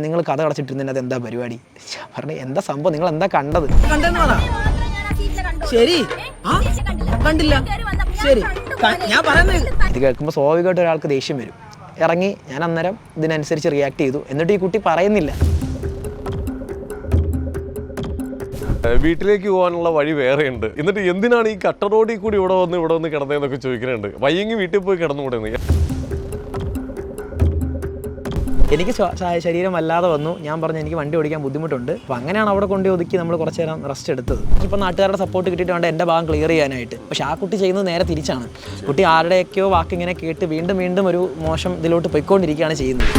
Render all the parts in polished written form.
നിങ്ങൾ കഥ അടച്ചിട്ടിരുന്നതിന് അത് എന്താ പരിപാടി? പറഞ്ഞു എന്താ സംഭവം, നിങ്ങൾ എന്താ കണ്ടത്? ശരി കണ്ടില്ല ശരി ഞാൻ പറയുന്നത്. ഇത് കേൾക്കുമ്പോൾ സ്വാഭാവികമായിട്ട് ഒരാൾക്ക് ദേഷ്യം വരും. ഇറങ്ങി ഞാൻ അന്നേരം ഇതിനനുസരിച്ച് റിയാക്ട് ചെയ്തു. എന്നിട്ട് ഈ കുട്ടി പറയുന്നില്ല. വീട്ടിലേക്ക് പോകാനുള്ള വഴി വേറെയുണ്ട്, എന്നിട്ട് എന്തിനാണ് ഈ കട്ട റോഡിൽ കൂടി ഇവിടെ വന്ന് കിടന്നതെന്നൊക്കെ ചോദിക്കുന്നുണ്ട്. വയ്യെങ്കിൽ വീട്ടിൽ പോയി കിടന്നുകൂടെ? എനിക്ക് ശരീരം വല്ലാതെ വന്നു. ഞാൻ പറഞ്ഞു എനിക്ക് വണ്ടി ഓടിക്കാൻ ബുദ്ധിമുട്ടുണ്ട്. അപ്പോൾ അങ്ങനെയാണ് അവിടെ കൊണ്ട് ഒതുക്കി നമ്മൾ കുറച്ച് നേരം റെസ്റ്റ് എടുത്തത്. ഇപ്പോൾ നാട്ടുകാരുടെ സപ്പോർട്ട് കിട്ടിയിട്ട് വേണ്ട എൻ്റെ ഭാഗം ക്ലിയർ ചെയ്യാനായിട്ട്. പക്ഷേ ആ കുട്ടി ചെയ്യുന്നത് നേരെ തിരിച്ചാണ്. കുട്ടി ആരുടെയൊക്കെയോ വാക്കിങ്ങനെ കേട്ട് വീണ്ടും ഒരു മോശം ഇതിലോട്ട് പോയിക്കൊണ്ടിരിക്കുകയാണ് ചെയ്യുന്നത്.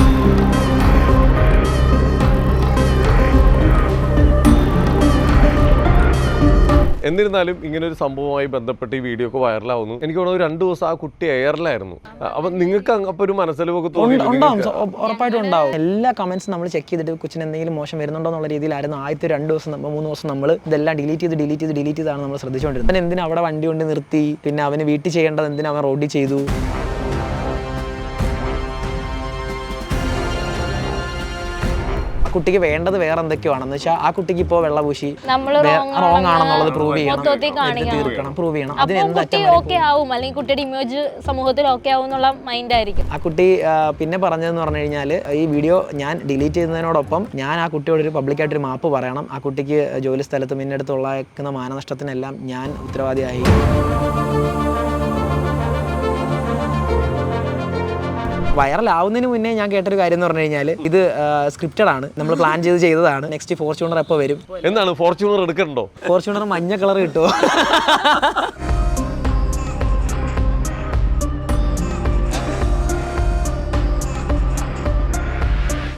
എന്നിരുന്നാലും ഇങ്ങനെ ഒരു സംഭവവുമായി ബന്ധപ്പെട്ട് ഈ വീഡിയോ ഒക്കെ വൈറലാവുന്നു. എനിക്ക് തോന്നുന്നു 2 ദിവസം ആ കുട്ടി എയറിലായിരുന്നു. അപ്പം നിങ്ങൾക്ക് അപ്പോൾ ഒരു മനസ്സിലൊക്കെ ഉണ്ടാവും, ഉറപ്പായിട്ടും ഉണ്ടാവും. എല്ലാ കമന്റ്സും നമ്മൾ ചെക്ക് ചെയ്തിട്ട് കൊച്ചിന് എന്തെങ്കിലും മോശം വരുന്നുണ്ടോ എന്നുള്ള രീതിയിലായിരുന്നു ആദ്യത്തെ 2 ദിവസം 3 ദിവസം നമ്മൾ ഇതെല്ലാം ഡിലീറ്റ് ചെയ്താണ് നമ്മൾ ശ്രദ്ധിച്ചുകൊണ്ടിരുന്നത്. പിന്നെ എന്തിനാ അവിടെ വണ്ടി കൊണ്ട് നിർത്തി, പിന്നെ അവന് വീട്ടിൽ ചെയ്യേണ്ടത് എന്തിനാ അവൻ റോഡിൽ ചെയ്തു. കുട്ടിക്ക് വേണ്ടത് വേറെ എന്തൊക്കെയോ ആണെന്ന് വെച്ചാൽ ആ കുട്ടിക്ക് ഇപ്പോൾ വെള്ളപൂശി റോങ് ആണെന്നുള്ളത് പ്രൂവ് ചെയ്യണം, പ്രൂവ് ചെയ്യണം. അല്ലെങ്കിൽ കുട്ടിയുടെ ഇമേജ് സമൂഹത്തിൽ ഓക്കെ ആവും എന്നുള്ള മൈൻഡ് ആയിരിക്കും. ആ കുട്ടി പിന്നെ പറഞ്ഞതെന്ന് പറഞ്ഞു കഴിഞ്ഞാൽ ഈ വീഡിയോ ഞാൻ ഡിലീറ്റ് ചെയ്യുന്നതിനോടൊപ്പം ഞാൻ ആ കുട്ടിയോട് ഒരു പബ്ലിക്കായിട്ടൊരു മാപ്പ് പറയണം. ആ കുട്ടിക്ക് ജോലി സ്ഥലത്ത് മുന്നെടുത്തുള്ള മാനനഷ്ടത്തിനെല്ലാം ഞാൻ ഉത്തരവാദിയായി. വൈറലാവുന്നതിന് മുന്നേ ഞാൻ കേട്ടൊരു കാര്യം എന്ന് പറഞ്ഞു കഴിഞ്ഞാൽ ഇത് സ്ക്രിപ്റ്റഡ് ആണ്, നമ്മൾ പ്ലാൻ ചെയ്തതാണ്. നെക്സ്റ്റ് ഫോർച്യൂണർ എപ്പോൾ വരും? എന്താണ് ഫോർച്യൂണർ എടുക്കണ്ടോ? ഫോർച്യൂണർ മഞ്ഞ കളർ കിട്ടുമോ?